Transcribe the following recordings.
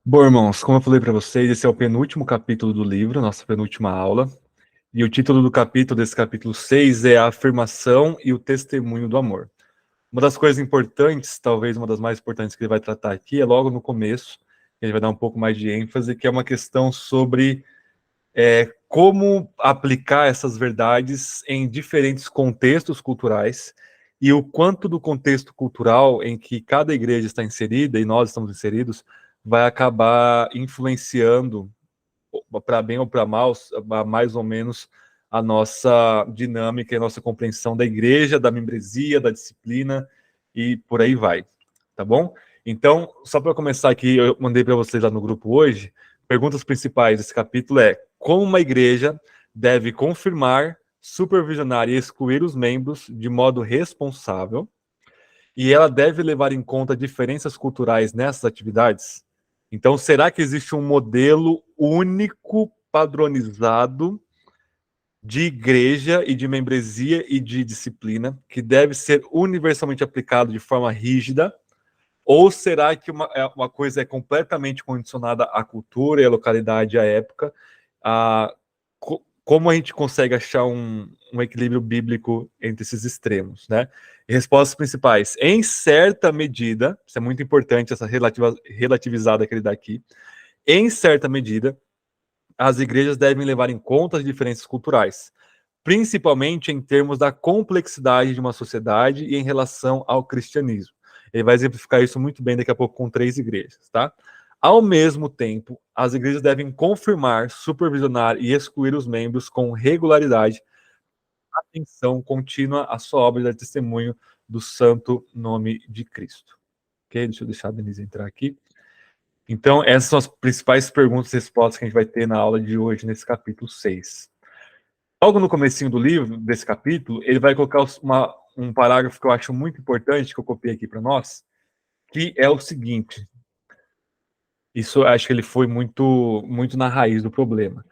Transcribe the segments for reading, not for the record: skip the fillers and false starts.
Bom, irmãos, como eu falei para vocês, esse é o penúltimo capítulo do livro, nossa penúltima aula. E o título do capítulo, desse capítulo 6, é a afirmação e o testemunho do amor. Uma das coisas importantes, talvez uma das mais importantes que ele vai tratar aqui, é logo no começo, ele vai dar um pouco mais de ênfase, que é uma questão sobre como aplicar essas verdades em diferentes contextos culturais e o quanto do contexto cultural em que cada igreja está inserida, e nós estamos inseridos, vai acabar influenciando, para bem ou para mal, mais ou menos a nossa dinâmica e a nossa compreensão da igreja, da membresia, da disciplina e por aí vai, tá bom? Então, só para começar aqui, eu mandei para vocês lá no grupo hoje, perguntas principais desse capítulo é: como uma igreja deve confirmar, supervisionar e excluir os membros de modo responsável, e ela deve levar em conta diferenças culturais nessas atividades? Então, será que existe um modelo único, padronizado, de igreja e de membresia e de disciplina, que deve ser universalmente aplicado de forma rígida? Ou será que uma coisa é completamente condicionada à cultura e à localidade, à época? Como a gente consegue achar um equilíbrio bíblico entre esses extremos, né? E respostas principais: em certa medida, isso é muito importante, essa relativizada que ele dá aqui, em certa medida, as igrejas devem levar em conta as diferenças culturais, principalmente em termos da complexidade de uma sociedade e em relação ao cristianismo. Ele vai exemplificar isso muito bem daqui a pouco com 3 igrejas, tá? Ao mesmo tempo, as igrejas devem confirmar, supervisionar e excluir os membros com regularidade, atenção contínua à sua obra de testemunho do santo nome de Cristo. Ok? Deixa eu deixar a Denise entrar aqui. Então, essas são as principais perguntas e respostas que a gente vai ter na aula de hoje, nesse capítulo 6. Logo no comecinho do livro, desse capítulo, ele vai colocar um parágrafo que eu acho muito importante, que eu copiei aqui para nós, que é o seguinte. Isso acho que ele foi muito na raiz do problema.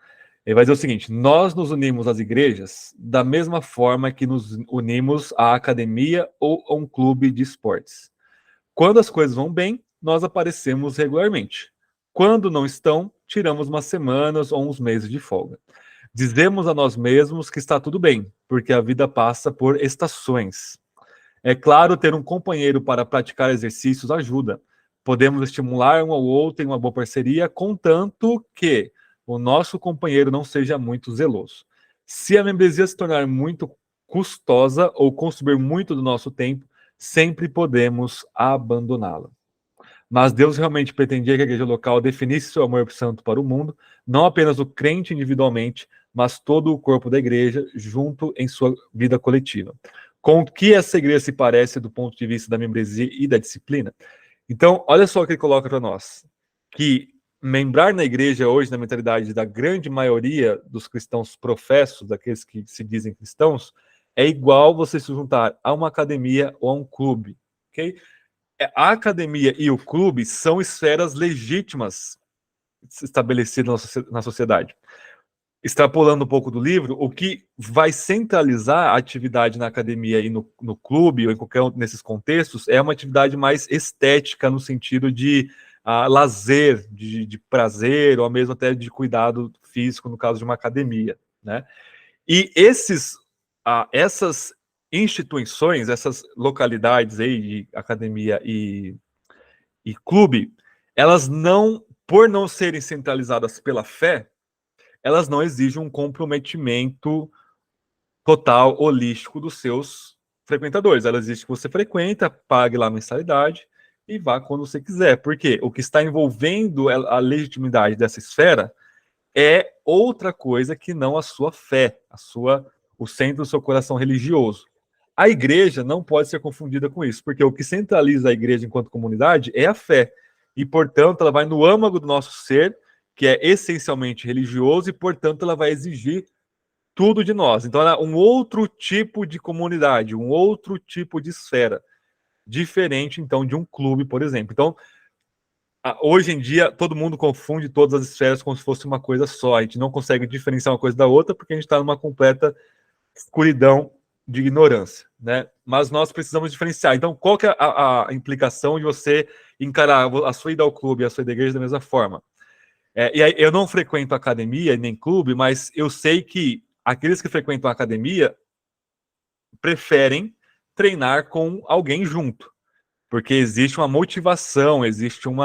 Ele vai dizer o seguinte: nós nos unimos às igrejas da mesma forma que nos unimos à academia ou a um clube de esportes. Quando as coisas vão bem, nós aparecemos regularmente. Quando não estão, tiramos umas semanas ou uns meses de folga. Dizemos a nós mesmos que está tudo bem, porque a vida passa por estações. É claro, ter um companheiro para praticar exercícios ajuda. Podemos estimular um ao outro em uma boa parceria, contanto que o nosso companheiro não seja muito zeloso. Se a membresia se tornar muito custosa ou consumir muito do nosso tempo, sempre podemos abandoná-la. Mas Deus realmente pretendia que a igreja local definisse seu amor santo para o mundo, não apenas o crente individualmente, mas todo o corpo da igreja, junto em sua vida coletiva. Com o que essa igreja se parece do ponto de vista da membresia e da disciplina? Então, olha só o que ele coloca para nós, que membrar na igreja hoje, na mentalidade da grande maioria dos cristãos professos, daqueles que se dizem cristãos, é igual você se juntar a uma academia ou a um clube, ok? A academia e o clube são esferas legítimas estabelecidas na sociedade. Extrapolando um pouco do livro, o que vai centralizar a atividade na academia e no clube, ou em qualquer um desses contextos, é uma atividade mais estética, no sentido de lazer, de prazer, ou mesmo até de cuidado físico, no caso de uma academia, né? E essas instituições, essas localidades aí de academia e clube, elas não, por não serem centralizadas pela fé, elas não exigem um comprometimento total, holístico dos seus frequentadores. Elas exigem que você frequenta, pague lá a mensalidade e vá quando você quiser. Porque o que está envolvendo a legitimidade dessa esfera é outra coisa que não a sua fé, o centro do seu coração religioso. A igreja não pode ser confundida com isso, porque o que centraliza a igreja enquanto comunidade é a fé. E, portanto, ela vai no âmago do nosso ser, que é essencialmente religioso, e, portanto, ela vai exigir tudo de nós. Então, ela é um outro tipo de comunidade, um outro tipo de esfera, diferente, então, de um clube, por exemplo. Então, hoje em dia, todo mundo confunde todas as esferas como se fosse uma coisa só. A gente não consegue diferenciar uma coisa da outra, porque a gente está numa completa escuridão de ignorância, né? Mas nós precisamos diferenciar. Então, qual que é a implicação de você encarar a sua ida ao clube e a sua ida à igreja da mesma forma? E aí, eu não frequento academia nem clube, mas eu sei que aqueles que frequentam a academia preferem treinar com alguém junto, porque existe uma motivação, existe um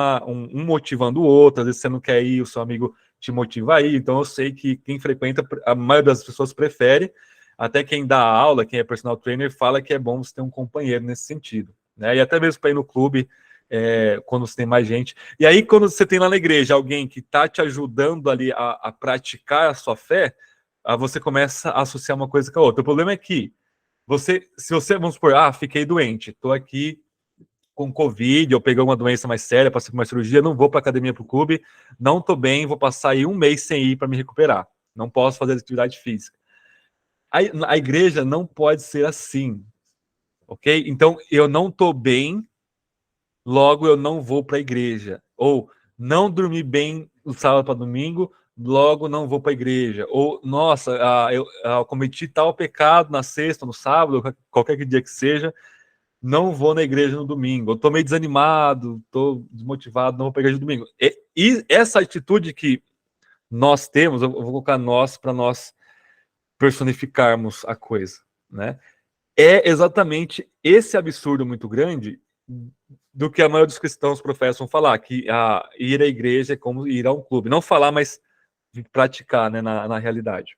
motivando o outro, às vezes você não quer ir, o seu amigo te motiva a ir, então eu sei que quem frequenta, a maioria das pessoas prefere, até quem dá aula, quem é personal trainer, fala que é bom você ter um companheiro nesse sentido, né? E até mesmo para ir no clube, quando você tem mais gente. E aí, quando você tem lá na igreja alguém que está te ajudando ali a praticar a sua fé, você começa a associar uma coisa com a outra. O problema é que se você, vamos supor, fiquei doente, estou aqui com Covid, eu peguei uma doença mais séria, passei por uma cirurgia, não vou para academia, para o clube, não estou bem, vou passar aí um mês sem ir para me recuperar. Não posso fazer atividade física. A igreja não pode ser assim, ok? Então, eu não estou bem, logo eu não vou para a igreja. Ou não dormi bem no sábado para domingo, logo não vou para a igreja. Ou, nossa, eu cometi tal pecado na sexta, no sábado, qualquer dia que seja, não vou na igreja no domingo. Eu tô meio desanimado, tô desmotivado, não vou para a igreja no domingo. E essa atitude que nós temos, eu vou colocar nós para nós personificarmos a coisa, né? É exatamente esse absurdo muito grande do que a maioria dos cristãos professam falar, que ir à igreja é como ir a um clube. Não falar, mas praticar, né, na realidade.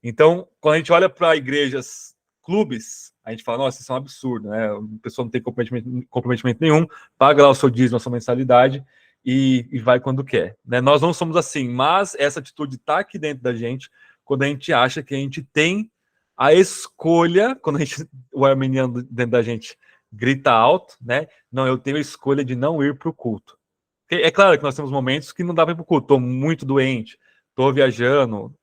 Então, quando a gente olha para igrejas, clubes, a gente fala, nossa, isso é um absurdo, né? A pessoa não tem comprometimento nenhum, paga lá o seu dízimo, a sua mensalidade e vai quando quer, né? Nós não somos assim, mas essa atitude está aqui dentro da gente quando a gente acha que a gente tem a escolha, quando o arminiano dentro da gente grita alto, né? Não, eu tenho a escolha de não ir para o culto. É claro que nós temos momentos que não dá para ir para o culto, estou muito doente, estou viajando,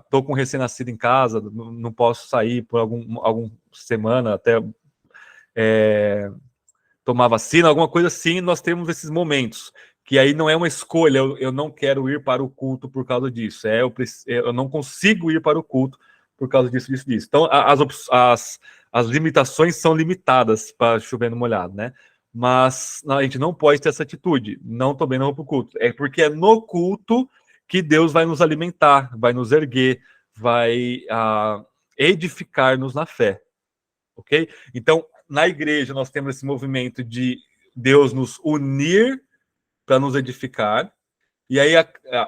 estou com um recém-nascido em casa, não posso sair por alguma semana até tomar vacina, alguma coisa assim, nós temos esses momentos, que aí não é uma escolha, eu não quero ir para o culto por causa disso, eu não consigo ir para o culto por causa disso, disso, disso. Então, as limitações são limitadas para chover no molhado, né? Mas a gente não pode ter essa atitude, não estou bem, não vou para o culto. É porque é no culto que Deus vai nos alimentar, vai nos erguer, vai edificar-nos na fé, ok? Então, na igreja, nós temos esse movimento de Deus nos unir para nos edificar, e aí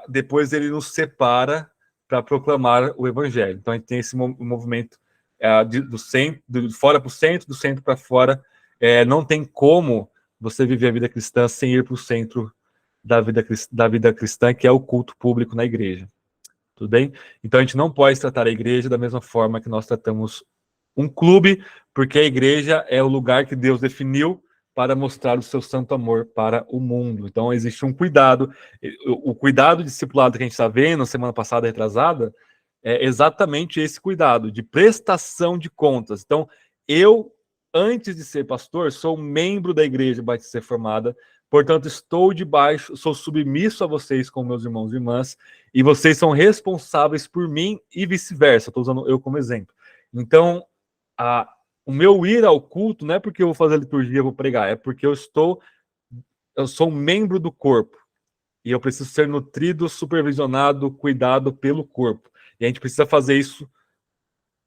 depois ele nos separa para proclamar o evangelho. Então, a gente tem esse movimento do centro, do fora para o centro, do centro para fora. Não tem como você viver a vida cristã sem ir para o centro da vida cristã, que é o culto público na igreja. Tudo bem? Então, a gente não pode tratar a igreja da mesma forma que nós tratamos um clube, porque a igreja é o lugar que Deus definiu para mostrar o seu santo amor para o mundo. Então, existe um cuidado. O cuidado discipulado que a gente está vendo, semana passada, retrasada, é exatamente esse cuidado, de prestação de contas. Então, eu, antes de ser pastor, sou membro da Igreja Batista Reformada, portanto, estou debaixo, sou submisso a vocês como meus irmãos e irmãs, e vocês são responsáveis por mim e vice-versa. Estou usando eu como exemplo. Então, o meu ir ao culto não é porque eu vou fazer a liturgia, vou pregar, é porque eu sou um membro do corpo e eu preciso ser nutrido, supervisionado, cuidado pelo corpo. E a gente precisa fazer isso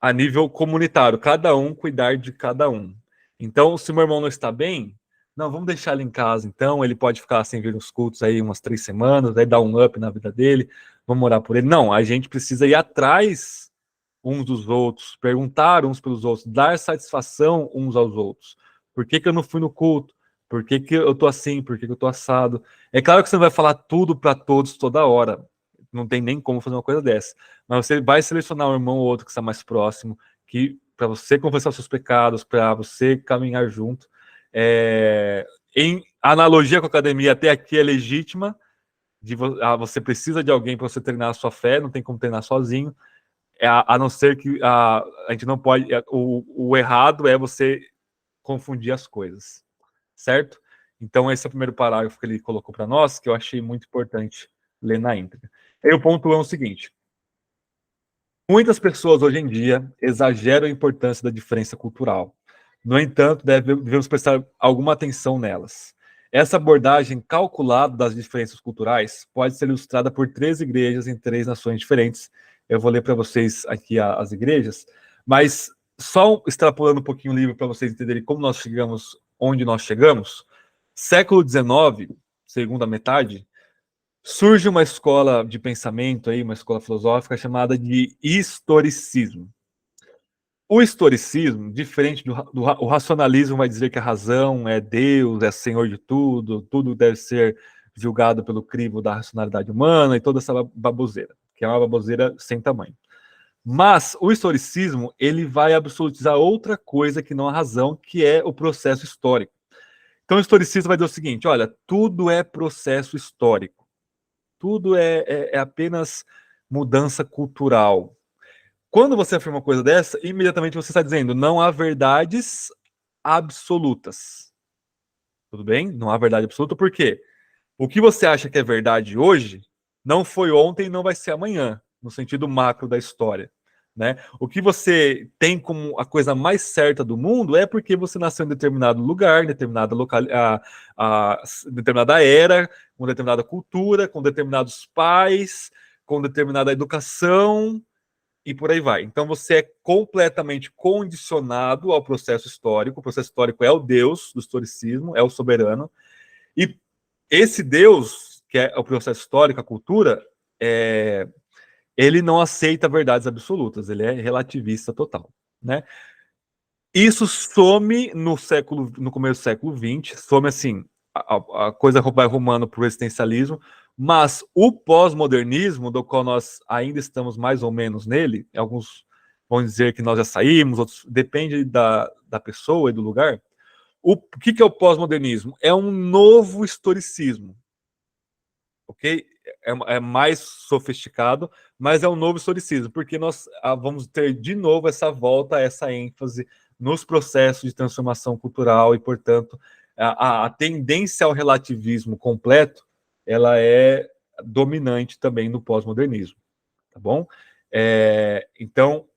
a nível comunitário, cada um cuidar de cada um. Então, se meu irmão não está bem, não, vamos deixar ele em casa, então, ele pode ficar sem vir nos cultos aí umas 3 semanas, aí dar um up na vida dele, vamos orar por ele. Não, a gente precisa ir atrás uns dos outros, perguntar uns pelos outros, dar satisfação uns aos outros. Por que eu não fui no culto? Por que eu tô assim? Por que eu tô assado? É claro que você não vai falar tudo para todos toda hora. Não tem nem como fazer uma coisa dessa. Mas você vai selecionar um irmão ou outro que está mais próximo, que para você confessar os seus pecados, para você caminhar junto. Em analogia com a academia, até aqui é legítima. Você precisa de alguém para você treinar a sua fé, não tem como treinar sozinho. A não ser que a gente não pode. O errado é você confundir as coisas, certo? Então, esse é o primeiro parágrafo que ele colocou para nós, que eu achei muito importante ler na íntegra. E o ponto é o seguinte: Muitas pessoas hoje em dia exageram a importância da diferença cultural. No entanto, devemos prestar alguma atenção nelas. Essa abordagem calculada das diferenças culturais pode ser ilustrada por 3 igrejas em 3 nações diferentes. Eu vou ler para vocês aqui as igrejas, mas só extrapolando um pouquinho o livro para vocês entenderem como nós chegamos onde nós chegamos. Século XIX, segunda metade, surge uma escola de pensamento aí, uma escola filosófica chamada de historicismo. O historicismo, diferente o racionalismo, vai dizer que a razão é Deus, é senhor de tudo, tudo deve ser julgado pelo crivo da racionalidade humana e toda essa baboseira, que é uma baboseira sem tamanho. Mas o historicismo, ele vai absolutizar outra coisa que não a razão, que é o processo histórico. Então o historicismo vai dizer o seguinte, olha, tudo é processo histórico. Tudo é apenas mudança cultural. Quando você afirma uma coisa dessa, imediatamente você está dizendo não há verdades absolutas. Tudo bem? Não há verdade absoluta, por quê? O que você acha que é verdade hoje não foi ontem e não vai ser amanhã, no sentido macro da história. Né? O que você tem como a coisa mais certa do mundo é porque você nasceu em determinado lugar, em determinada determinada era, com determinada cultura, com determinados pais, com determinada educação e por aí vai. Então você é completamente condicionado ao processo histórico. O processo histórico é o Deus do historicismo, é o soberano. E esse Deus, que é o processo histórico, a cultura, ele não aceita verdades absolutas, ele é relativista total, né? Isso some no começo do século XX, some assim, a coisa vai rumando para o existencialismo, mas o pós-modernismo, do qual nós ainda estamos mais ou menos nele, alguns vão dizer que nós já saímos, outros depende da pessoa e do lugar. O que é o pós-modernismo? É um novo historicismo, ok? É mais sofisticado, mas é um novo historicismo, porque nós vamos ter de novo essa volta, essa ênfase nos processos de transformação cultural e, portanto, a tendência ao relativismo completo, ela é dominante também no pós-modernismo, tá bom? Então,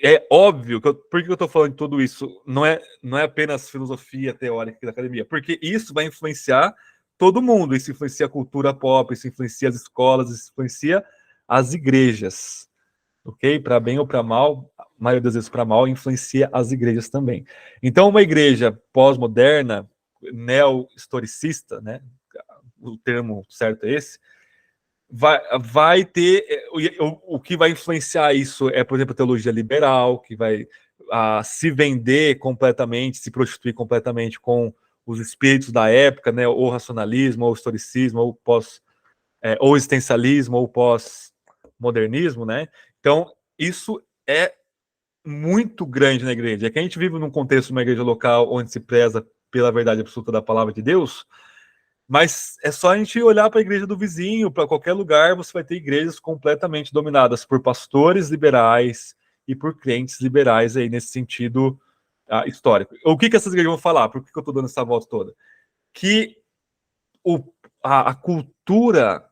é óbvio por que eu estou falando de tudo isso? Não é apenas filosofia teórica da academia, porque isso vai influenciar todo mundo. Isso influencia a cultura pop, isso influencia as escolas, isso influencia as igrejas, ok? Para bem ou para mal, a maioria das vezes para mal, influencia as igrejas também. Então, uma igreja pós-moderna, neo-historicista, né? O termo certo é esse, vai ter o que vai influenciar isso é, por exemplo, a teologia liberal, que vai se vender completamente, se prostituir completamente com os espíritos da época, né, ou racionalismo, ou historicismo, ou ou existencialismo, ou pós-modernismo, né? Então, isso é muito grande na igreja. É que a gente vive num contexto de uma igreja local onde se preza pela verdade absoluta da palavra de Deus, mas é só a gente olhar para a igreja do vizinho, para qualquer lugar, você vai ter igrejas completamente dominadas por pastores liberais e por crentes liberais aí nesse sentido histórico. O que essas igrejas vão falar? Por que eu estou dando essa volta toda? Que a cultura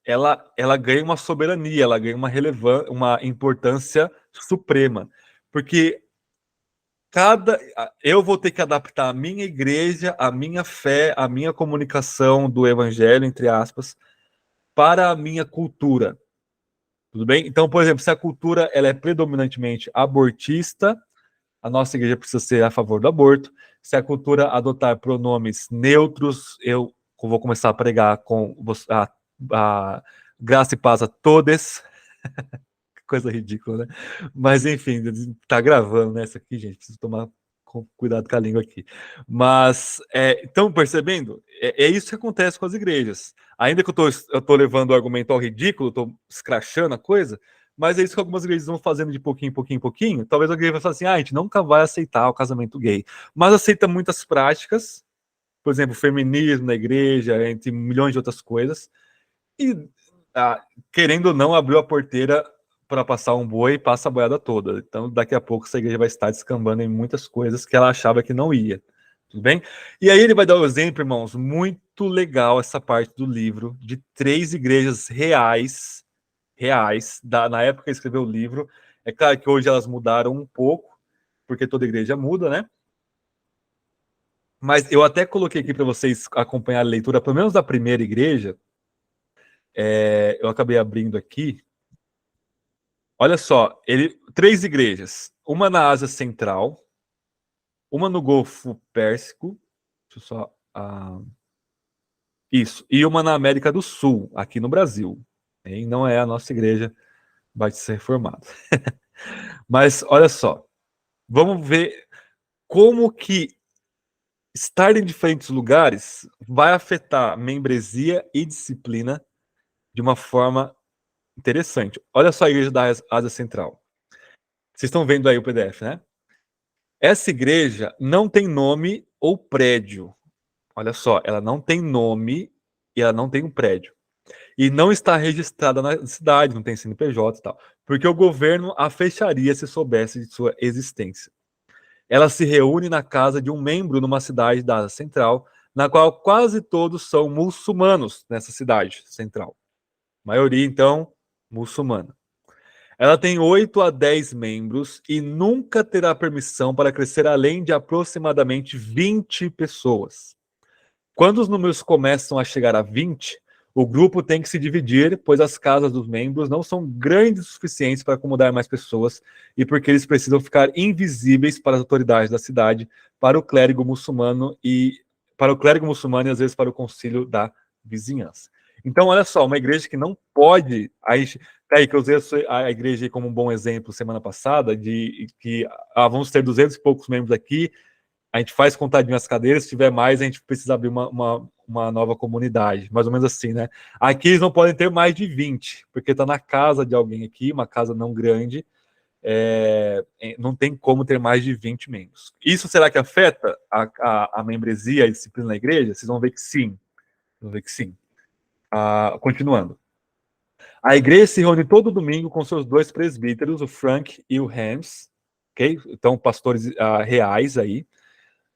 ela ganha uma soberania, ela ganha uma relevância, uma importância suprema, porque eu vou ter que adaptar a minha igreja, a minha fé, a minha comunicação do evangelho, entre aspas, para a minha cultura. Tudo bem? Então, por exemplo, se a cultura ela é predominantemente abortista, a nossa igreja precisa ser a favor do aborto. Se a cultura adotar pronomes neutros, eu vou começar a pregar com a graça e paz a todos. Coisa ridícula, né? Mas, enfim, tá gravando, né? Isso aqui, gente, preciso tomar cuidado com a língua aqui. Mas, estão percebendo? É isso que acontece com as igrejas. Ainda que eu tô levando o argumento ao ridículo, tô escrachando a coisa, mas é isso que algumas igrejas vão fazendo de pouquinho em pouquinho em pouquinho. Talvez a igreja vai falar assim, a gente nunca vai aceitar o casamento gay. Mas aceita muitas práticas, por exemplo, feminismo na igreja, entre milhões de outras coisas, e, querendo ou não, abriu a porteira para passar um boi e passa a boiada toda. Então, daqui a pouco, essa igreja vai estar descambando em muitas coisas que ela achava que não ia. Tudo bem? E aí ele vai dar um exemplo, irmãos, muito legal essa parte do livro, de 3 igrejas reais reais, na época que ele escreveu o livro. É claro que hoje elas mudaram um pouco, porque toda igreja muda, né? Mas eu até coloquei aqui para vocês acompanhar a leitura, pelo menos da primeira igreja. Eu acabei abrindo aqui. Olha só, 3 igrejas. Uma na Ásia Central, uma no Golfo Pérsico, deixa eu só... isso, e uma na América do Sul, aqui no Brasil. E não é a nossa igreja Batista Reformada. Mas olha só, vamos ver como que estar em diferentes lugares vai afetar membresia e disciplina de uma forma interessante. Olha só a igreja da Ásia Central. Vocês estão vendo aí o PDF, né? Essa igreja não tem nome ou prédio. Olha só, ela não tem nome e ela não tem um prédio. E não está registrada na cidade, não tem CNPJ e tal. Porque o governo a fecharia se soubesse de sua existência. Ela se reúne na casa de um membro numa cidade da Ásia Central, na qual quase todos são muçulmanos nessa cidade central. A maioria, então, muçulmana. Ela tem 8 a 10 membros e nunca terá permissão para crescer além de aproximadamente 20 pessoas. Quando os números começam a chegar a 20, o grupo tem que se dividir, pois as casas dos membros não são grandes o suficientes para acomodar mais pessoas e porque eles precisam ficar invisíveis para as autoridades da cidade, para o clérigo muçulmano e às vezes para o concílio da vizinhança. Então, olha só, uma igreja que não pode... Aí que eu usei a igreja como um bom exemplo semana passada, de que vamos ter 200 e poucos membros aqui, a gente faz contadinho as cadeiras, se tiver mais, a gente precisa abrir uma nova comunidade, mais ou menos assim, né? Aqui eles não podem ter mais de 20, porque está na casa de alguém aqui, uma casa não grande, não tem como ter mais de 20 membros. Isso será que afeta a membresia e a disciplina na igreja? Vocês vão ver que sim. Vão ver que sim. Continuando. A igreja se reúne todo domingo com seus 2 presbíteros, o Frank e o Hans, ok? Então, pastores reais aí,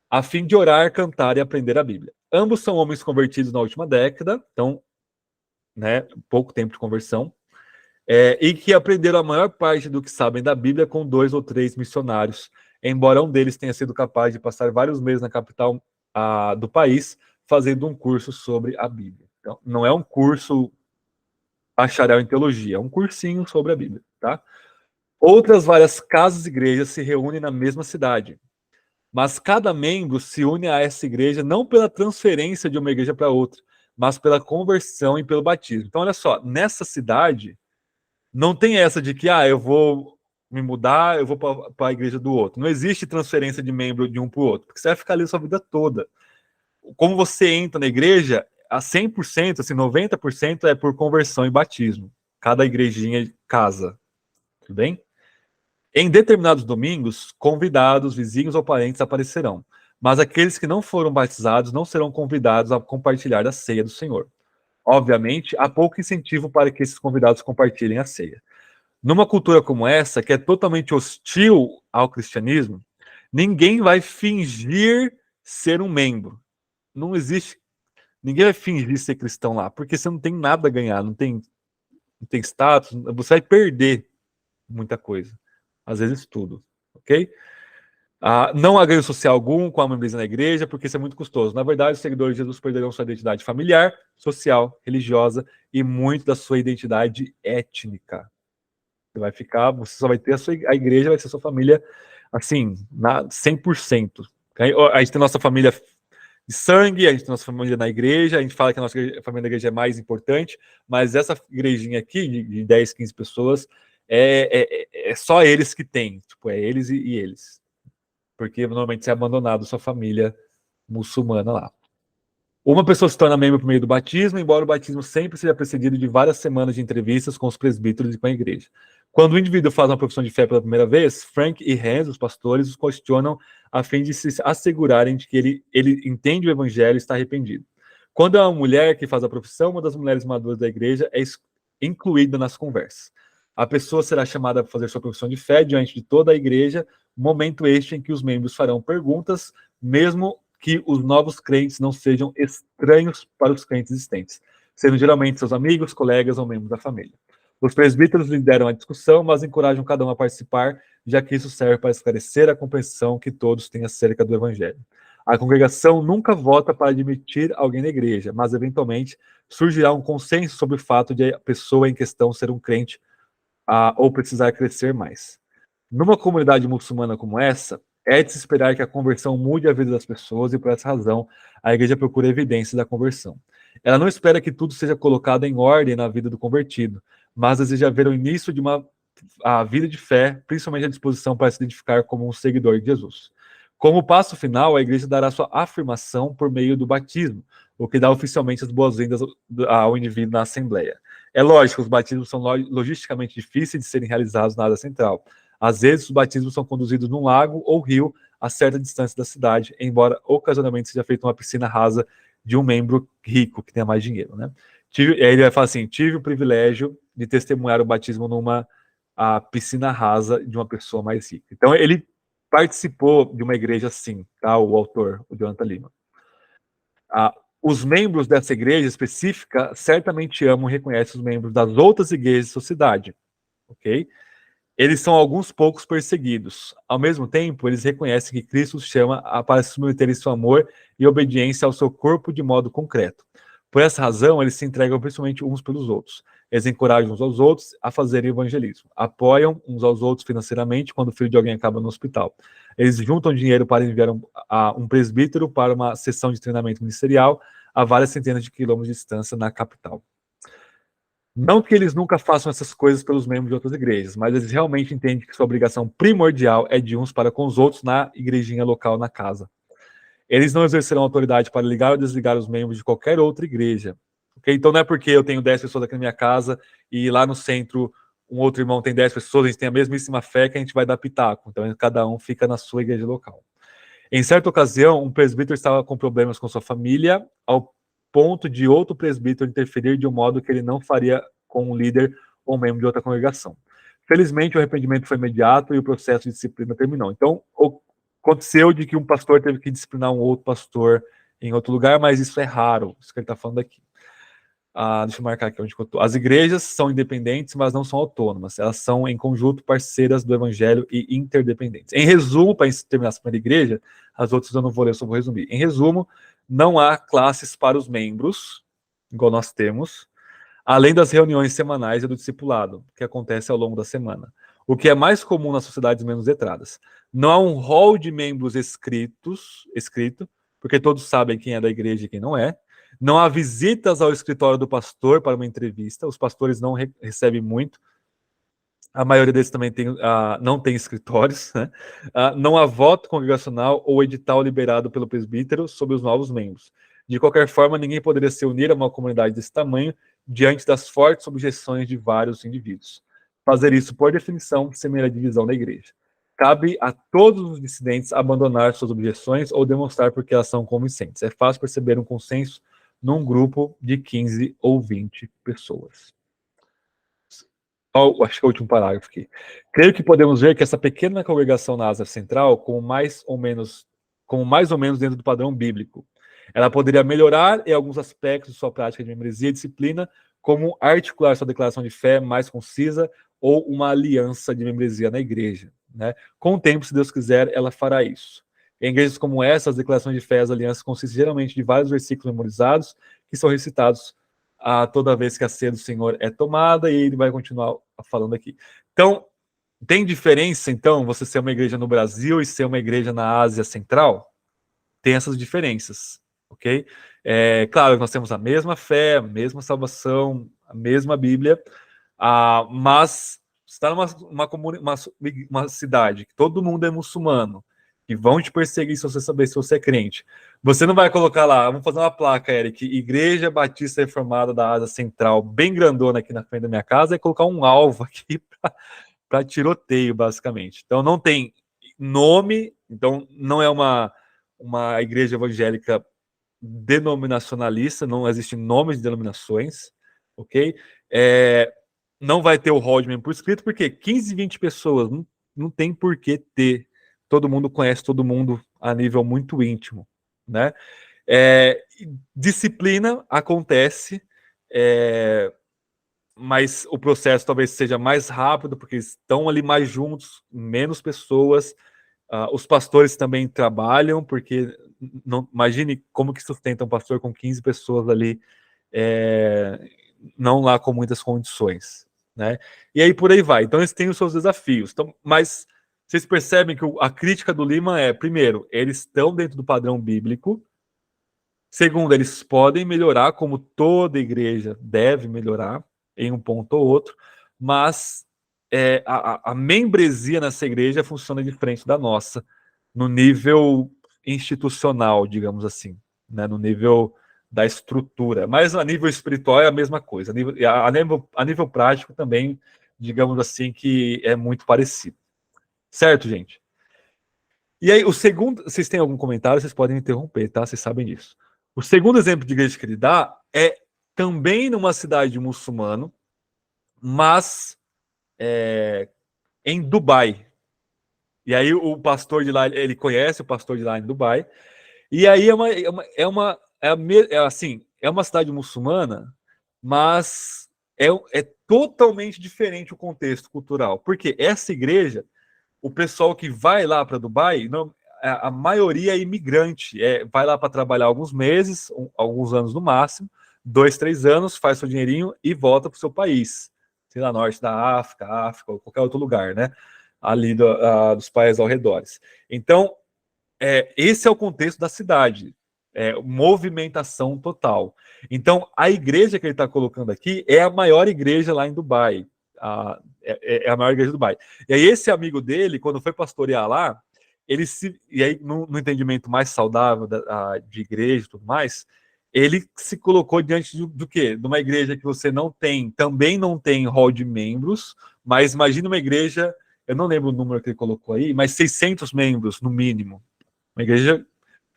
a fim de orar, cantar e aprender a Bíblia. Ambos são homens convertidos na última década, então, né, pouco tempo de conversão, e que aprenderam a maior parte do que sabem da Bíblia com 2 ou 3 missionários, embora um deles tenha sido capaz de passar vários meses na capital do país fazendo um curso sobre a Bíblia. Então, não é um curso bacharel em teologia, é um cursinho sobre a Bíblia, tá? Outras várias casas e igrejas se reúnem na mesma cidade, mas cada membro se une a essa igreja não pela transferência de uma igreja para outra, mas pela conversão e pelo batismo. Então, olha só, nessa cidade, não tem essa de que, eu vou me mudar, eu vou para a igreja do outro. Não existe transferência de membro de um para o outro, porque você vai ficar ali a sua vida toda. Como você entra na igreja, a 100%, assim, 90% é por conversão e batismo. Cada igrejinha casa, tudo bem? Em determinados domingos, convidados, vizinhos ou parentes aparecerão, mas aqueles que não foram batizados não serão convidados a compartilhar a ceia do Senhor. Obviamente, há pouco incentivo para que esses convidados compartilhem a ceia. Numa cultura como essa, que é totalmente hostil ao cristianismo, ninguém vai fingir ser um membro. Não existe. Ninguém vai fingir ser cristão lá, porque você não tem nada a ganhar, não tem status, você vai perder muita coisa. Às vezes tudo, ok? Não há ganho social algum com a membresia na igreja, porque isso é muito custoso. Na verdade, os seguidores de Jesus perderão sua identidade familiar, social, religiosa e muito da sua identidade étnica. Você só vai ter a igreja, vai ser a sua família, assim, 100%. A gente tem nossa família de sangue, a gente tem nossa família na igreja, a gente fala que a nossa família na igreja é mais importante, mas essa igrejinha aqui, de 10, 15 pessoas, é só eles que têm, tipo, é eles e eles. Porque normalmente você é abandonado sua família muçulmana lá. Uma pessoa se torna membro por meio do batismo, embora o batismo sempre seja precedido de várias semanas de entrevistas com os presbíteros e com a igreja. Quando o indivíduo faz uma profissão de fé pela primeira vez, Frank e Hans, os pastores, os questionam a fim de se assegurarem de que ele entende o evangelho e está arrependido. Quando é uma mulher que faz a profissão, uma das mulheres maduras da igreja é incluída nas conversas. A pessoa será chamada a fazer sua profissão de fé diante de toda a igreja, momento este em que os membros farão perguntas, mesmo que os novos crentes não sejam estranhos para os crentes existentes, sendo geralmente seus amigos, colegas ou membros da família. Os presbíteros lideram a discussão, mas encorajam cada um a participar, já que isso serve para esclarecer a compreensão que todos têm acerca do Evangelho. A congregação nunca vota para admitir alguém na igreja, mas eventualmente surgirá um consenso sobre o fato de a pessoa em questão ser um crente ou precisar crescer mais. Numa comunidade muçulmana como essa, é de se esperar que a conversão mude a vida das pessoas e, por essa razão, a igreja procura evidências da conversão. Ela não espera que tudo seja colocado em ordem na vida do convertido, mas deseja ver o início de uma vida de fé, principalmente a disposição para se identificar como um seguidor de Jesus. Como passo final, a igreja dará sua afirmação por meio do batismo, o que dá oficialmente as boas-vindas ao indivíduo na Assembleia. É lógico, os batismos são logisticamente difíceis de serem realizados na área central. Às vezes, os batismos são conduzidos num lago ou rio a certa distância da cidade, embora ocasionalmente seja feita uma piscina rasa de um membro rico, que tenha mais dinheiro, né? Ele vai falar assim, tive o privilégio de testemunhar o batismo numa piscina rasa de uma pessoa mais rica. Então, ele participou de uma igreja assim, tá? O autor, o Jonathan Lima. Os membros dessa igreja específica certamente amam e reconhecem os membros das outras igrejas da sociedade, ok? Eles são alguns poucos perseguidos. Ao mesmo tempo, eles reconhecem que Cristo os chama para se submeterem seu amor e obediência ao seu corpo de modo concreto. Por essa razão, eles se entregam principalmente uns pelos outros. Eles encorajam uns aos outros a fazerem evangelismo. Apoiam uns aos outros financeiramente quando o filho de alguém acaba no hospital. Eles juntam dinheiro para enviar um presbítero para uma sessão de treinamento ministerial a várias centenas de quilômetros de distância na capital. Não que eles nunca façam essas coisas pelos membros de outras igrejas, mas eles realmente entendem que sua obrigação primordial é de uns para com os outros na igrejinha local, na casa. Eles não exercerão autoridade para ligar ou desligar os membros de qualquer outra igreja. Okay? Então não é porque eu tenho 10 pessoas aqui na minha casa e lá no centro um outro irmão tem 10 pessoas, a gente tem a mesmíssima fé que a gente vai dar pitaco. Então cada um fica na sua igreja local. Em certa ocasião, um presbítero estava com problemas com sua família, ao ponto de outro presbítero interferir de um modo que ele não faria com um líder ou um membro de outra congregação. Felizmente, o arrependimento foi imediato e o processo de disciplina terminou. Então, aconteceu de que um pastor teve que disciplinar um outro pastor em outro lugar, mas isso é raro, isso que ele está falando aqui. Deixa eu marcar aqui onde eu estou. As igrejas são independentes, mas não são autônomas. Elas são, em conjunto, parceiras do evangelho e interdependentes. Em resumo, para terminar essa primeira igreja, as outras eu não vou ler, só vou resumir. Em resumo, não há classes para os membros, igual nós temos, além das reuniões semanais e do discipulado, que acontece ao longo da semana. O que é mais comum nas sociedades menos letradas. Não há um rol de membros escrito, porque todos sabem quem é da igreja e quem não é. Não há visitas ao escritório do pastor para uma entrevista. Os pastores não recebem muito. A maioria deles também não tem escritórios. Né? Não há voto congregacional ou edital liberado pelo presbítero sobre os novos membros. De qualquer forma, ninguém poderia se unir a uma comunidade desse tamanho diante das fortes objeções de vários indivíduos. Fazer isso, por definição, semelha a divisão da igreja. Cabe a todos os dissidentes abandonar suas objeções ou demonstrar porque elas são convincentes. É fácil perceber um consenso num grupo de 15 ou 20 pessoas. Acho que é o último parágrafo aqui. Creio que podemos ver que essa pequena congregação na Ásia Central, como mais ou menos dentro do padrão bíblico, ela poderia melhorar em alguns aspectos de sua prática de membresia e disciplina, como articular sua declaração de fé mais concisa ou uma aliança de membresia na igreja. Né? Com o tempo, se Deus quiser, ela fará isso. Em igrejas como essa, as declarações de fé e as alianças consistem geralmente de vários versículos memorizados que são recitados toda vez que a ceia do Senhor é tomada, e ele vai continuar falando aqui. Então, tem diferença, então, você ser uma igreja no Brasil e ser uma igreja na Ásia Central? Tem essas diferenças, ok? Claro, nós temos a mesma fé, a mesma salvação, a mesma Bíblia, mas está numa cidade que todo mundo é muçulmano, que vão te perseguir se você saber se você é crente. Você não vai colocar lá, vamos fazer uma placa, Eric, Igreja Batista Reformada da Ásia Central, bem grandona aqui na frente da minha casa, e colocar um alvo aqui para tiroteio, basicamente. Então não tem nome, então não é uma igreja evangélica denominacionalista, não existem nomes de denominações, ok? Não vai ter o rol de membro por escrito, porque 15, 20 pessoas, não tem por que ter. Todo mundo conhece todo mundo a nível muito íntimo, né? Disciplina acontece mas o processo talvez seja mais rápido, porque estão ali mais juntos, menos pessoas. Os pastores também trabalham, porque não, imagine como que sustenta um pastor com 15 pessoas ali, não lá com muitas condições, né? E aí por aí vai. Então eles têm os seus desafios. Então, mas vocês percebem que a crítica do Lima é, primeiro, eles estão dentro do padrão bíblico. Segundo, eles podem melhorar, como toda igreja deve melhorar, em um ponto ou outro, mas a membresia nessa igreja funciona diferente da nossa, no nível institucional, digamos assim, né? No nível da estrutura. Mas a nível espiritual é a mesma coisa. A nível prático também, digamos assim, que é muito parecido. Certo, gente? E aí, o segundo, vocês têm algum comentário, vocês podem me interromper, tá? Vocês sabem disso. O segundo exemplo de igreja que ele dá é também numa cidade muçulmana, mas em Dubai. E aí o pastor de lá, ele conhece o pastor de lá em Dubai. E aí é uma cidade muçulmana, mas é totalmente diferente o contexto cultural. Porque essa igreja, o pessoal que vai lá para Dubai, não, a maioria é imigrante, vai lá para trabalhar alguns meses, alguns anos no máximo, 2, 3 anos, faz seu dinheirinho e volta para o seu país, sei lá, norte da África, ou qualquer outro lugar, né? Ali dos países ao redor. Então, esse é o contexto da cidade, movimentação total. Então, a igreja que ele está colocando aqui é a maior igreja lá em Dubai. É a maior igreja de Dubai. E aí, esse amigo dele, quando foi pastorear lá, e aí, no entendimento mais saudável de igreja e tudo mais, ele se colocou diante do quê? De uma igreja que você também não tem hall de membros, mas imagina uma igreja, eu não lembro o número que ele colocou aí, mas 600 membros no mínimo. Uma igreja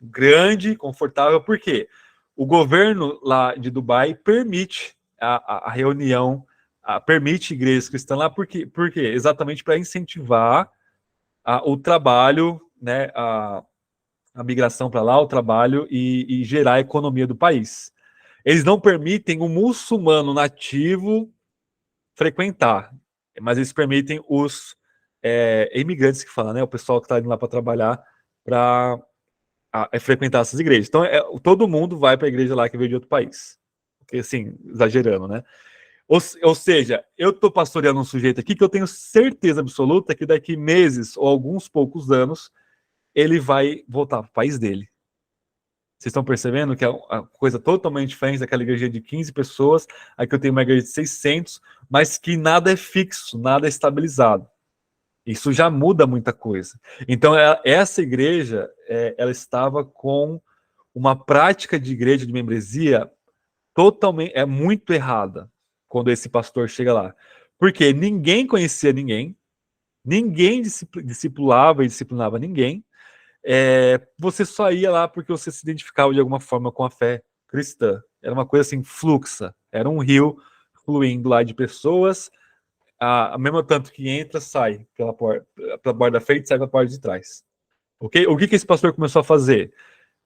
grande, confortável, por quê? O governo lá de Dubai permite a reunião, permite igrejas cristãs lá, por quê? Exatamente para incentivar o trabalho, né, a migração para lá, o trabalho e gerar a economia do país. Eles não permitem o muçulmano nativo frequentar, mas eles permitem os imigrantes que falam, né, o pessoal que está indo lá para trabalhar, para frequentar essas igrejas. Então, todo mundo vai para a igreja lá que veio de outro país. Porque, assim, exagerando, né? Ou seja, eu estou pastoreando um sujeito aqui que eu tenho certeza absoluta que daqui meses ou alguns poucos anos ele vai voltar para o país dele. Vocês estão percebendo que é uma coisa totalmente diferente daquela igreja de 15 pessoas, aqui eu tenho uma igreja de 600, mas que nada é fixo, nada é estabilizado. Isso já muda muita coisa. Então, essa igreja, ela estava com uma prática de igreja de membresia totalmente, muito errada, quando esse pastor chega lá. Porque ninguém conhecia ninguém discipulava e disciplinava ninguém. Você só ia lá porque você se identificava de alguma forma com a fé cristã. Era uma coisa assim, fluxa. Era um rio fluindo lá de pessoas, mesmo tanto que entra, sai pela porta da frente, sai pela porta de trás. Okay? O que esse pastor começou a fazer?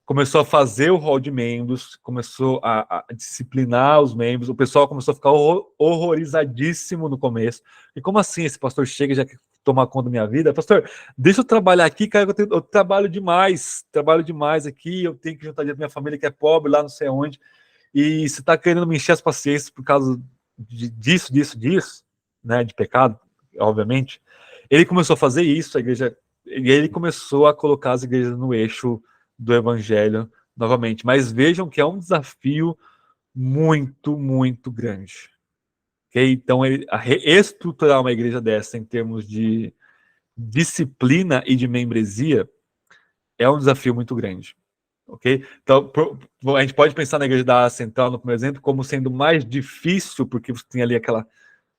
Começou a fazer o hall de membros, começou a disciplinar os membros, o pessoal começou a ficar horrorizadíssimo no começo. E como assim esse pastor chega e já quer tomar conta da minha vida? Pastor, deixa eu trabalhar aqui, cara, eu trabalho demais aqui, eu tenho que juntar dinheiro da minha família que é pobre lá não sei onde, e você está querendo me encher as paciências por causa disso, né, de pecado, obviamente. Ele começou a fazer isso, a igreja, e ele começou a colocar as igrejas no eixo do evangelho novamente. Mas vejam que é um desafio muito, muito grande. Okay? Então, estruturar uma igreja dessa em termos de disciplina e de membresia é um desafio muito grande. Ok? Então, a gente pode pensar na igreja da Ásia Central, no primeiro exemplo, como sendo mais difícil, porque você tem ali aquela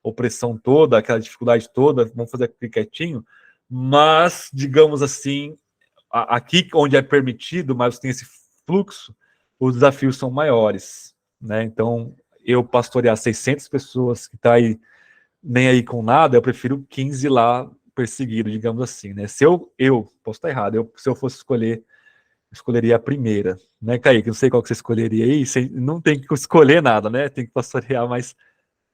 opressão toda, aquela dificuldade toda, vamos fazer aqui quietinho, mas, digamos assim, aqui onde é permitido, mas tem esse fluxo, os desafios são maiores, né? Então, eu pastorear 600 pessoas que tá aí nem aí com nada, eu prefiro 15 lá perseguido, digamos assim, né? Se eu posso estar errado, se eu fosse escolher, escolheria a primeira, né, Kaique? Não sei qual que você escolheria aí, não tem que escolher nada, né? Tem que pastorear, mas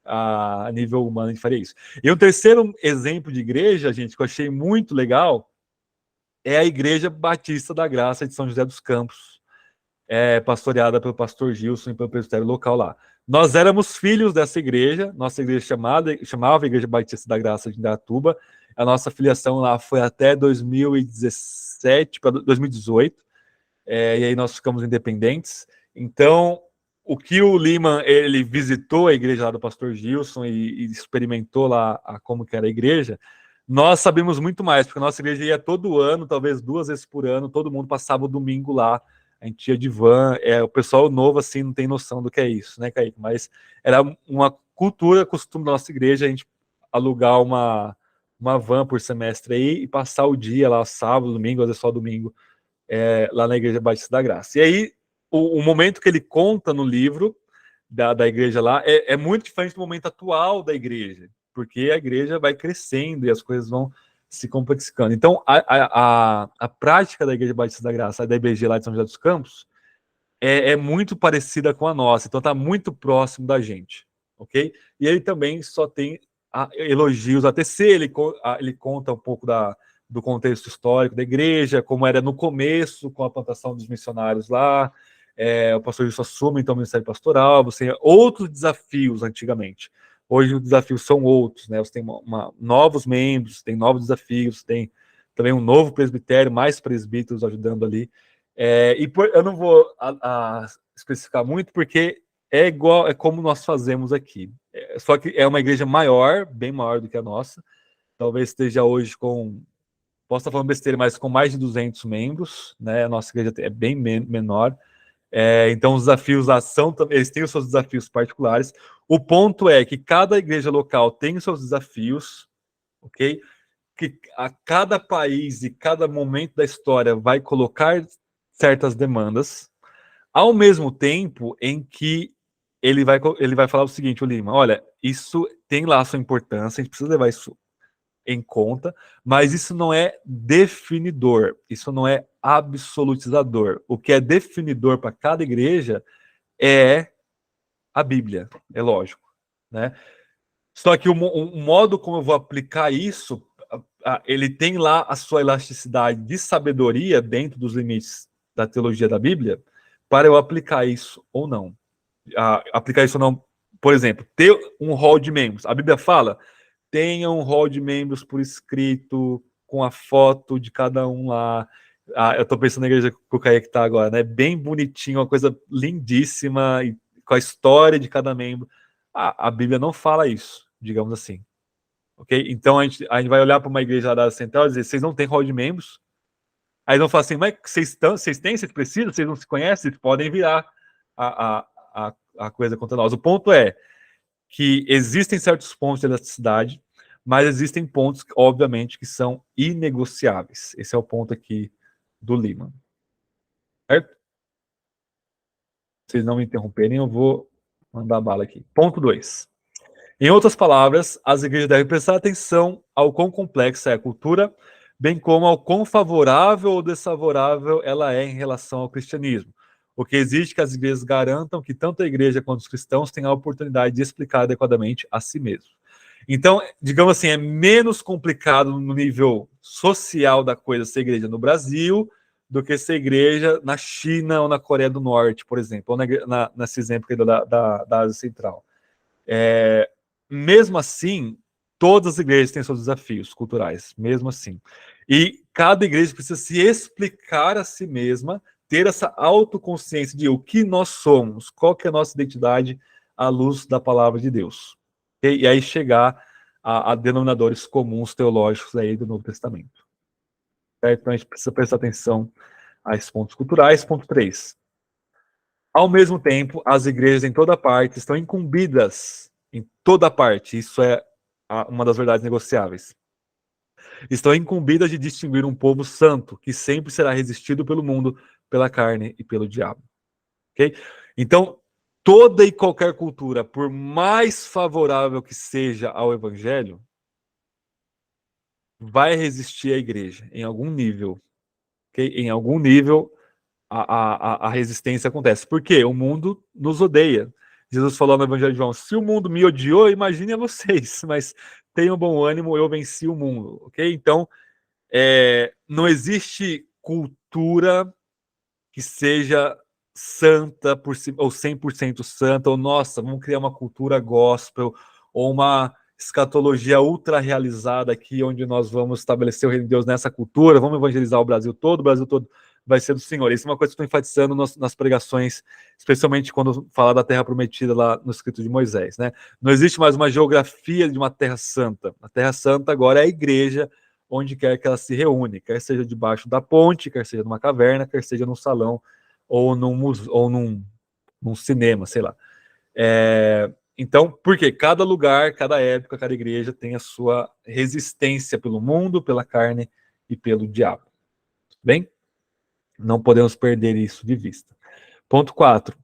a nível humano a gente faria isso. E um terceiro exemplo de igreja, gente, que eu achei muito legal, é a Igreja Batista da Graça de São José dos Campos, pastoreada pelo pastor Gilson e pelo presbitério local lá. Nós éramos filhos dessa igreja, nossa igreja chamava Igreja Batista da Graça de Indaiatuba. A nossa filiação lá foi até 2017 para 2018, e aí nós ficamos independentes. Então, o que o Lima, ele visitou a igreja lá do pastor Gilson e experimentou lá como que era a igreja, nós sabemos muito mais, porque a nossa igreja ia todo ano, talvez 2 vezes por ano, todo mundo passava o domingo lá, a gente ia de van, o pessoal novo assim não tem noção do que é isso, né, Kaique? Mas era uma cultura, costume da nossa igreja, a gente alugar uma van por semestre aí e passar o dia lá, sábado, domingo, às vezes só domingo, lá na Igreja Batista da Graça. E aí, o momento que ele conta no livro da igreja lá é muito diferente do momento atual da igreja, porque a igreja vai crescendo e as coisas vão se complexificando. Então, a prática da Igreja Batista da Graça, da IBG lá de São José dos Campos, é muito parecida com a nossa, então está muito próximo da gente, ok? E ele também só tem elogios. A TC, ele conta um pouco do contexto histórico da igreja, como era no começo, com a plantação dos missionários lá, o pastor Gilson assume então o ministério pastoral, você outros desafios antigamente. Hoje os desafios são outros, né? Você tem novos membros, tem novos desafios, tem também um novo presbitério, mais presbíteros ajudando ali. Eu não vou especificar muito, porque é como nós fazemos aqui. Só que é uma igreja maior, bem maior do que a nossa. Talvez esteja hoje posso estar falando besteira, mas com mais de 200 membros, né? A nossa igreja é bem menor. Então, os desafios lá eles têm os seus desafios particulares. O ponto é que cada igreja local tem os seus desafios, ok? Que a cada país e cada momento da história vai colocar certas demandas, ao mesmo tempo em que ele vai falar o seguinte, o Lima, olha, isso tem lá a sua importância, a gente precisa levar isso em conta, mas isso não é definidor, isso não é absolutizador. O que é definidor para cada igreja é a Bíblia, é lógico, né? Só que o modo como eu vou aplicar isso, ele tem lá a sua elasticidade de sabedoria dentro dos limites da teologia da Bíblia, para eu aplicar isso ou não. Aplicar isso ou não, por exemplo, ter um rol de membros. A Bíblia fala, tenha um rol de membros por escrito, com a foto de cada um lá. Eu estou pensando na igreja que o Kaique está agora, né? Bem bonitinho, uma coisa lindíssima, com a história de cada membro. A Bíblia não fala isso, digamos assim. Ok? Então a gente vai olhar para uma igreja lá da Central e dizer: vocês não têm rol de membros? Aí vão falar assim: mas vocês têm, vocês precisam, vocês não se conhecem, vocês podem virar a coisa contra nós. O ponto é que existem certos pontos de elasticidade, mas existem pontos, obviamente, que são inegociáveis. Esse é o ponto aqui do Lima. Certo? Se vocês não me interromperem, eu vou mandar bala aqui. Ponto 2. Em outras palavras, as igrejas devem prestar atenção ao quão complexa é a cultura, bem como ao quão favorável ou desfavorável ela é em relação ao cristianismo. O que exige que as igrejas garantam que tanto a igreja quanto os cristãos tenham a oportunidade de explicar adequadamente a si mesmos. Então, digamos assim, é menos complicado no nível social da coisa ser igreja no Brasil do que ser igreja na China ou na Coreia do Norte, por exemplo, ou nesse exemplo da Ásia Central. Mesmo assim, todas as igrejas têm seus desafios culturais, mesmo assim. E cada igreja precisa se explicar a si mesma, ter essa autoconsciência de o que nós somos, qual que é a nossa identidade à luz da palavra de Deus. E aí chegar a denominadores comuns teológicos aí do Novo Testamento. Certo? Então a gente precisa prestar atenção a esses pontos culturais. Ponto 3. Ao mesmo tempo, as igrejas em toda parte estão incumbidas, em toda parte, isso é uma das verdades negociáveis, estão incumbidas de distinguir um povo santo, que sempre será resistido pelo mundo, pela carne e pelo diabo. Okay? Então, toda e qualquer cultura, por mais favorável que seja ao evangelho, vai resistir à igreja, em algum nível. Okay? Em algum nível, a resistência acontece. Por quê? O mundo nos odeia. Jesus falou no Evangelho de João, se o mundo me odiou, imagine a vocês, mas tenham bom ânimo, eu venci o mundo, ok? Então, não existe cultura que seja santa por si, ou 100% santa, ou nossa, vamos criar uma cultura gospel, ou uma escatologia ultra realizada aqui, onde nós vamos estabelecer o reino de Deus nessa cultura, vamos evangelizar o Brasil todo vai ser do Senhor. Isso é uma coisa que eu estou enfatizando nas pregações, especialmente quando falar da terra prometida lá no escrito de Moisés, né? Não existe mais uma geografia de uma terra santa. A terra santa agora é a igreja, onde quer que ela se reúne, quer seja debaixo da ponte, quer seja numa caverna, quer seja num salão ou num cinema, sei lá. Então, porque cada lugar, cada época, cada igreja tem a sua resistência pelo mundo, pela carne e pelo diabo. Bem? Não podemos perder isso de vista. Ponto 4.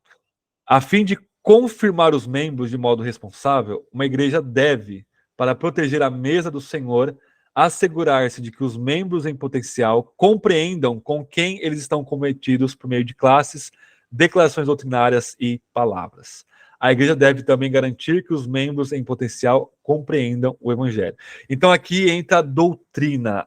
A fim de confirmar os membros de modo responsável, uma igreja deve, para proteger a mesa do Senhor, assegurar-se de que os membros em potencial compreendam com quem eles estão comprometidos por meio de classes, declarações doutrinárias e palavras. A igreja deve também garantir que os membros em potencial compreendam o evangelho. Então aqui entra a doutrina,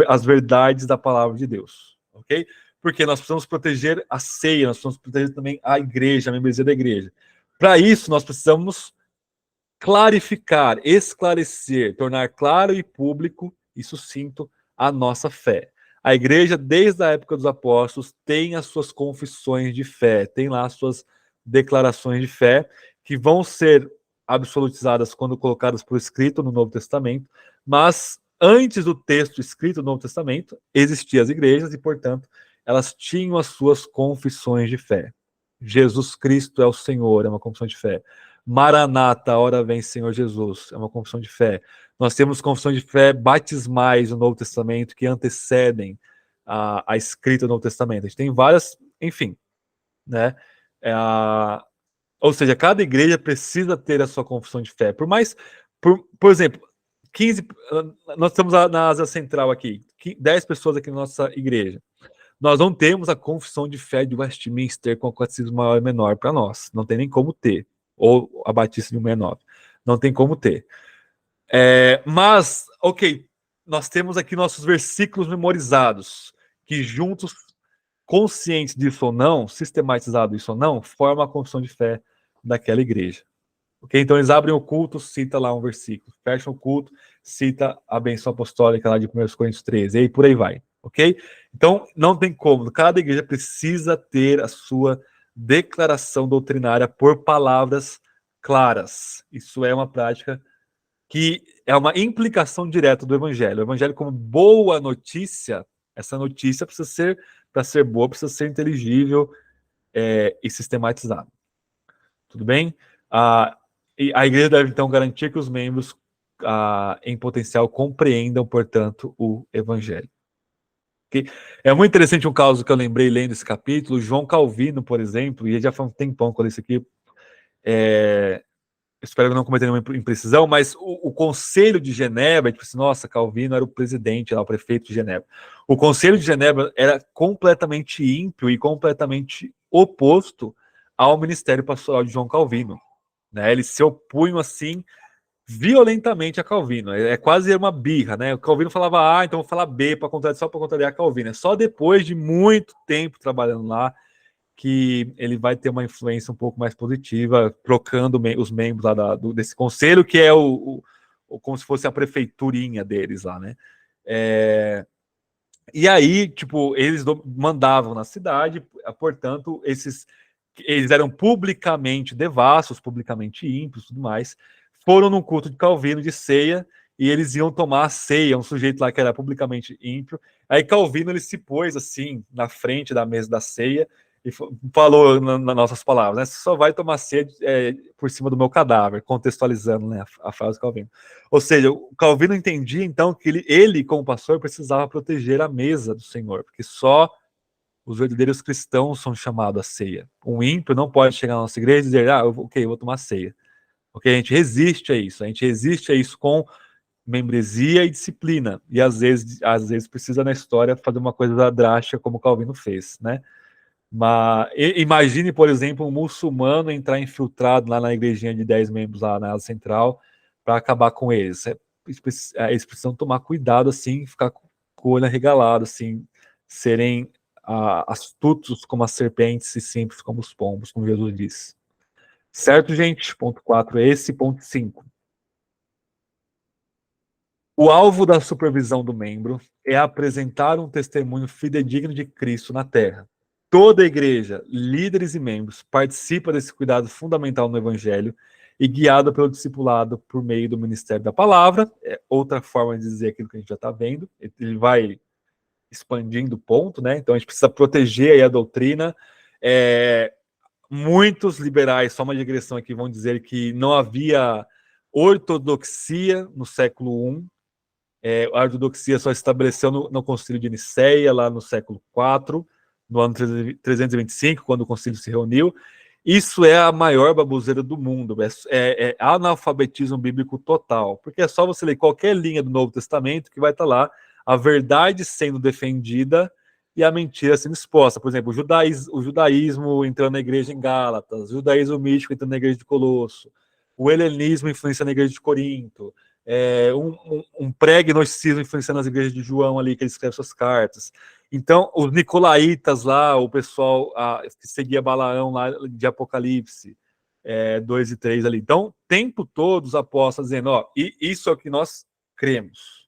as verdades da palavra de Deus, ok? Porque nós precisamos proteger a ceia, nós precisamos proteger também a igreja, a membresia da igreja. Para isso, nós precisamos clarificar, esclarecer, tornar claro e público e sucinto a nossa fé. A igreja, desde a época dos apóstolos, tem as suas confissões de fé, tem lá as suas declarações de fé, que vão ser absolutizadas quando colocadas por escrito no Novo Testamento, mas antes do texto escrito no Novo Testamento, existiam as igrejas e, portanto, elas tinham as suas confissões de fé. Jesus Cristo é o Senhor, é uma confissão de fé. Maranata, hora vem Senhor Jesus, é uma confissão de fé. Nós temos confissão de fé batismais no Novo Testamento que antecedem a escrita do Novo Testamento. A gente tem várias, enfim, né? Ou seja, cada igreja precisa ter a sua confissão de fé. Por exemplo, 15, nós estamos na Ásia Central aqui, 10 pessoas aqui na nossa igreja. Nós não temos a confissão de fé de Westminster com o catecismo maior e menor para nós. Não tem nem como ter. Ou a Batista de 169. Não tem como ter. Mas, ok, nós temos aqui nossos versículos memorizados, que juntos, conscientes disso ou não, sistematizado isso ou não, formam a confissão de fé daquela igreja. Ok? Então eles abrem o culto, cita lá um versículo. Fecham o culto, cita a benção apostólica lá de 1 Coríntios 13. E por aí vai. Ok? Então não tem como. Cada igreja precisa ter a sua declaração doutrinária por palavras claras. Isso é uma prática que é uma implicação direta do evangelho. O evangelho como boa notícia, essa notícia precisa ser, para ser boa, precisa ser inteligível e sistematizada. Tudo bem? E a igreja deve, então, garantir que os membros em potencial compreendam, portanto, o evangelho. Okay? É muito interessante um caso que eu lembrei lendo esse capítulo. João Calvino, por exemplo, e já faz um tempão com isso aqui, espero não cometer nenhuma imprecisão, mas o Conselho de Genebra, tipo assim, nossa, Calvino era o presidente lá, o prefeito de Genebra. O Conselho de Genebra era completamente ímpio e completamente oposto ao ministério pastoral de João Calvino. Né? Eles se opunham assim violentamente a Calvino. É quase uma birra, né? O Calvino falava A, então vou falar B para contrariar, só para contrariar a Calvino. É só depois de muito tempo trabalhando lá que ele vai ter uma influência um pouco mais positiva, trocando os membros lá desse conselho, que é como se fosse a prefeiturinha deles lá, né? E aí, tipo, eles mandavam na cidade, portanto, eles eram publicamente devassos, publicamente ímpios e tudo mais, foram num culto de Calvino de ceia, e eles iam tomar a ceia, um sujeito lá que era publicamente ímpio. Aí Calvino ele se pôs assim na frente da mesa da ceia e falou nas nossas palavras, né? Você só vai tomar ceia por cima do meu cadáver, contextualizando, né, a frase do Calvino. Ou seja, o Calvino entendia então que ele como pastor precisava proteger a mesa do Senhor, porque só os verdadeiros cristãos são chamados à ceia. Um ímpio não pode chegar na nossa igreja e dizer, ok, eu vou tomar ceia. Ok, a gente resiste a isso com membresia e disciplina. E às vezes precisa na história fazer uma coisa drástica como Calvino fez, né? Mas imagine, por exemplo, um muçulmano entrar infiltrado lá na igrejinha de 10 membros lá na central para acabar com eles. Eles precisam tomar cuidado, assim, ficar com o olho arregalado, assim, serem astutos como as serpentes e simples como os pombos, como Jesus disse. Certo, gente? Ponto 4 é esse. Ponto 5. O alvo da supervisão do membro é apresentar um testemunho fidedigno de Cristo na Terra. Toda a igreja, líderes e membros, participa desse cuidado fundamental no Evangelho e guiada pelo discipulado por meio do ministério da palavra. É outra forma de dizer aquilo que a gente já está vendo. Ele vai expandindo o ponto, né? Então a gente precisa proteger aí a doutrina. Muitos liberais, só uma digressão aqui, vão dizer que não havia ortodoxia no século I. A ortodoxia só estabeleceu no Concílio de Nicéia, lá no século IV, no ano 325, quando o concílio se reuniu. Isso é a maior baboseira do mundo, é analfabetismo bíblico total, porque é só você ler qualquer linha do Novo Testamento que vai estar lá a verdade sendo defendida e a mentira sendo exposta. Por exemplo, o judaísmo entrando na igreja em Gálatas, o judaísmo místico entrando na igreja de Colosso, o helenismo influenciando a igreja de Corinto, um pré-gnosticismo influenciando as igrejas de João ali, que ele escreve suas cartas. Então, os nicolaítas lá, o pessoal que seguia Balaão lá de Apocalipse 2 e 3 ali. Então, o tempo todo os apóstolos dizendo, isso é o que nós cremos.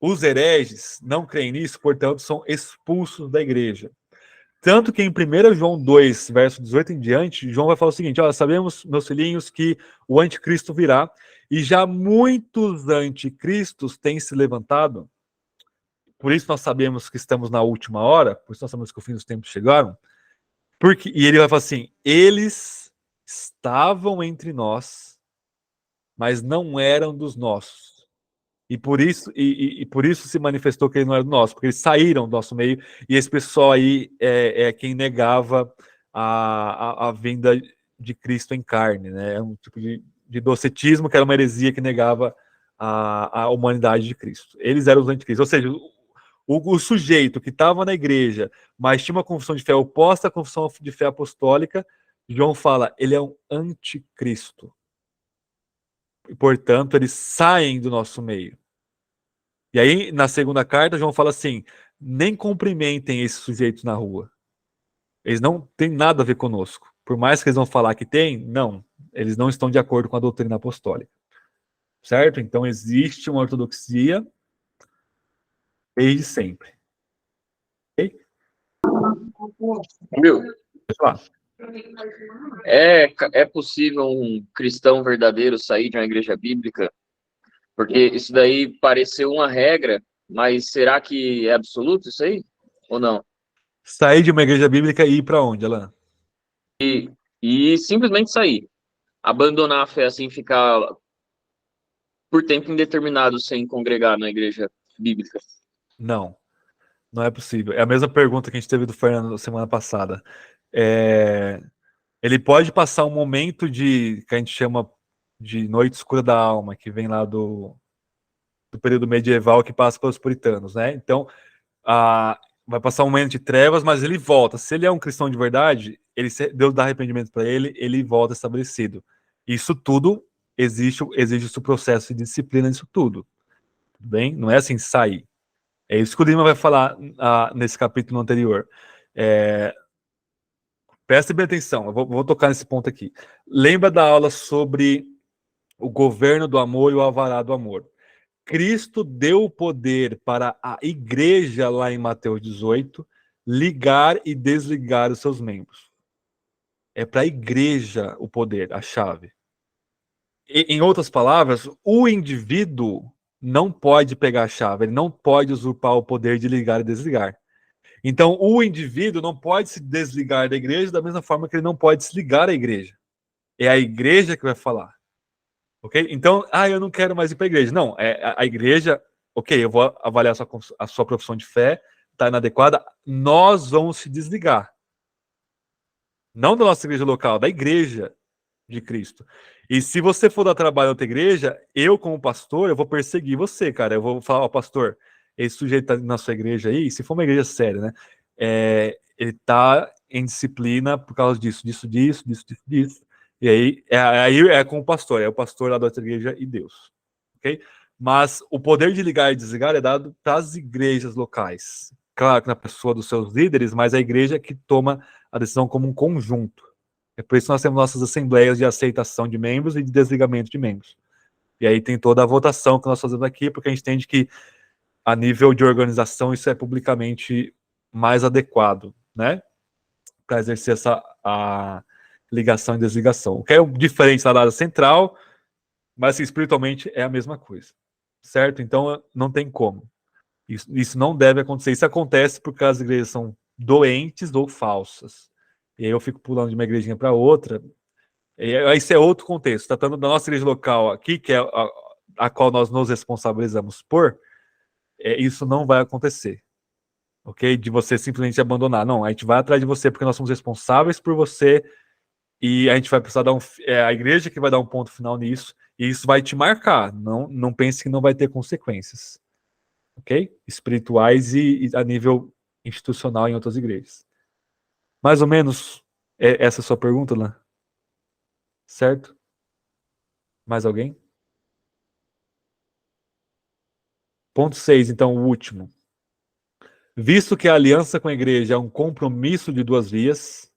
Os hereges não creem nisso, portanto, são expulsos da igreja. Tanto que em 1 João 2, verso 18 em diante, João vai falar o seguinte, sabemos, meus filhinhos, que o anticristo virá, e já muitos anticristos têm se levantado. Por isso nós sabemos que estamos na última hora, por isso nós sabemos que o fim dos tempos chegaram. E ele vai falar assim, eles estavam entre nós, mas não eram dos nossos. E por isso se manifestou que ele não era do nosso, porque eles saíram do nosso meio, e esse pessoal aí é quem negava a vinda de Cristo em carne, né? É um tipo de docetismo, que era uma heresia que negava a humanidade de Cristo. Eles eram os anticristos, ou seja, o sujeito que estava na igreja, mas tinha uma confissão de fé oposta à confissão de fé apostólica, João fala, ele é um anticristo. E, portanto, eles saem do nosso meio. E aí, na segunda carta, João fala assim, nem cumprimentem esses sujeitos na rua. Eles não têm nada a ver conosco. Por mais que eles vão falar que tem, não. Eles não estão de acordo com a doutrina apostólica. Certo? Então, existe uma ortodoxia desde sempre. Ok? Viu? Pode falar. É possível um cristão verdadeiro sair de uma igreja bíblica? Porque isso daí pareceu uma regra, mas será que é absoluto isso aí? Ou não? Sair de uma igreja bíblica e ir para onde, Alan? E simplesmente sair. Abandonar a fé assim, ficar por tempo indeterminado sem congregar na igreja bíblica. Não, não é possível. É a mesma pergunta que a gente teve do Fernando semana passada. Ele pode passar um momento que a gente chama de noite escura da alma, que vem lá do período medieval, que passa pelos puritanos, né? Então, vai passar um momento de trevas, mas ele volta. Se ele é um cristão de verdade, Deus dá arrependimento para ele volta estabelecido. Isso tudo exige o processo de disciplina nisso tudo. Tudo bem? Não é assim sair. É isso que o Lima vai falar nesse capítulo anterior. Preste bem atenção, eu vou tocar nesse ponto aqui. Lembra da aula sobre o governo do amor e o alvará do amor. Cristo deu o poder para a igreja, lá em Mateus 18, ligar e desligar os seus membros. É para a igreja o poder, a chave. Em outras palavras, o indivíduo não pode pegar a chave, ele não pode usurpar o poder de ligar e desligar. Então, o indivíduo não pode se desligar da igreja da mesma forma que ele não pode se ligar à igreja. É a igreja que vai falar. Ok? Então, eu não quero mais ir para a igreja. Não, a igreja, ok, eu vou avaliar a sua profissão de fé, está inadequada, nós vamos se desligar. Não da nossa igreja local, da igreja de Cristo. E se você for dar trabalho a outra igreja, eu, como pastor, eu vou perseguir você, cara. Eu vou falar, pastor, esse sujeito tá na sua igreja aí, se for uma igreja séria, né? ele tá em disciplina por causa disso. E aí é com o pastor, é o pastor lá da outra igreja e Deus. Ok? Mas o poder de ligar e desligar é dado para as igrejas locais. Claro que na pessoa dos seus líderes, mas a igreja que toma a decisão como um conjunto. É por isso que nós temos nossas assembleias de aceitação de membros e de desligamento de membros. E aí tem toda a votação que nós fazemos aqui, porque a gente entende que a nível de organização isso é publicamente mais adequado, né? Para exercer a ligação e desligação. O que é diferente da área central, mas assim, espiritualmente é a mesma coisa, certo? Então não tem como. Isso não deve acontecer. Isso acontece porque as igrejas são doentes ou falsas. E aí eu fico pulando de uma igrejinha para outra. Esse é outro contexto. Tratando da nossa igreja local aqui, que é a qual nós nos responsabilizamos por, isso não vai acontecer. Ok? De você simplesmente abandonar. Não, a gente vai atrás de você porque nós somos responsáveis por você e a gente vai precisar dar a igreja que vai dar um ponto final nisso e isso vai te marcar. Não pense que não vai ter consequências. Ok? Espirituais e a nível institucional em outras igrejas. Mais ou menos essa é a sua pergunta, Lan? Certo? Mais alguém? Ponto 6, então, o último. Visto que a aliança com a igreja é um compromisso de duas vias,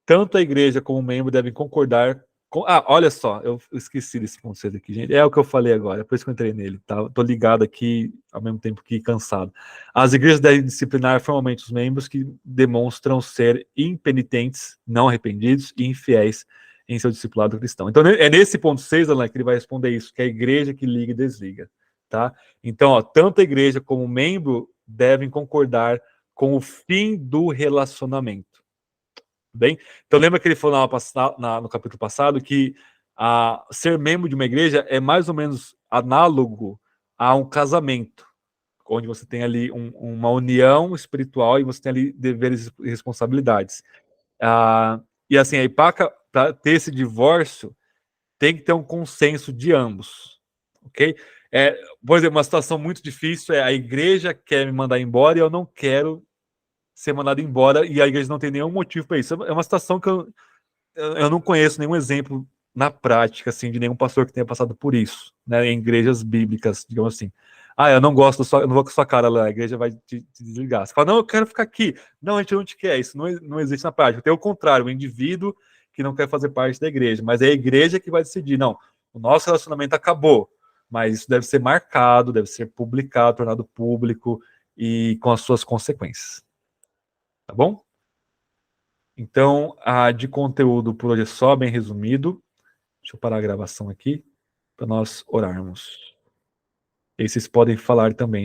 tanto a igreja como o membro devem concordar com... olha só, eu esqueci desse ponto 6 aqui, gente. É o que eu falei agora, é por isso que eu entrei nele, tá? Tô ligado aqui, ao mesmo tempo que cansado. As igrejas devem disciplinar formalmente os membros que demonstram ser impenitentes, não arrependidos e infiéis em seu discipulado cristão. Então, é nesse ponto 6, Alan, que ele vai responder isso, que é a igreja que liga e desliga, tá? Então, tanto a igreja como o membro devem concordar com o fim do relacionamento. Bem, então lembra que ele falou no capítulo passado que ser membro de uma igreja é mais ou menos análogo a um casamento, onde você tem ali uma união espiritual e você tem ali deveres e responsabilidades. E assim, aí para ter esse divórcio, tem que ter um consenso de ambos, ok? Por exemplo, uma situação muito difícil é a igreja quer me mandar embora e eu não quero ser mandado embora e a igreja não tem nenhum motivo para isso. É uma situação que eu não conheço nenhum exemplo na prática, assim, de nenhum pastor que tenha passado por isso, né, em igrejas bíblicas, digamos assim. Eu não gosto eu não vou com a sua cara lá, a igreja vai te desligar. Você fala, não, eu quero ficar aqui. Não, a gente não te quer, isso não existe na prática. Tem o contrário, o indivíduo que não quer fazer parte da igreja, mas é a igreja que vai decidir, não, o nosso relacionamento acabou, mas isso deve ser marcado, deve ser publicado, tornado público e com as suas consequências. Tá bom? Então, de conteúdo por hoje é só, bem resumido. Deixa eu parar a gravação aqui para nós orarmos. E aí vocês podem falar também.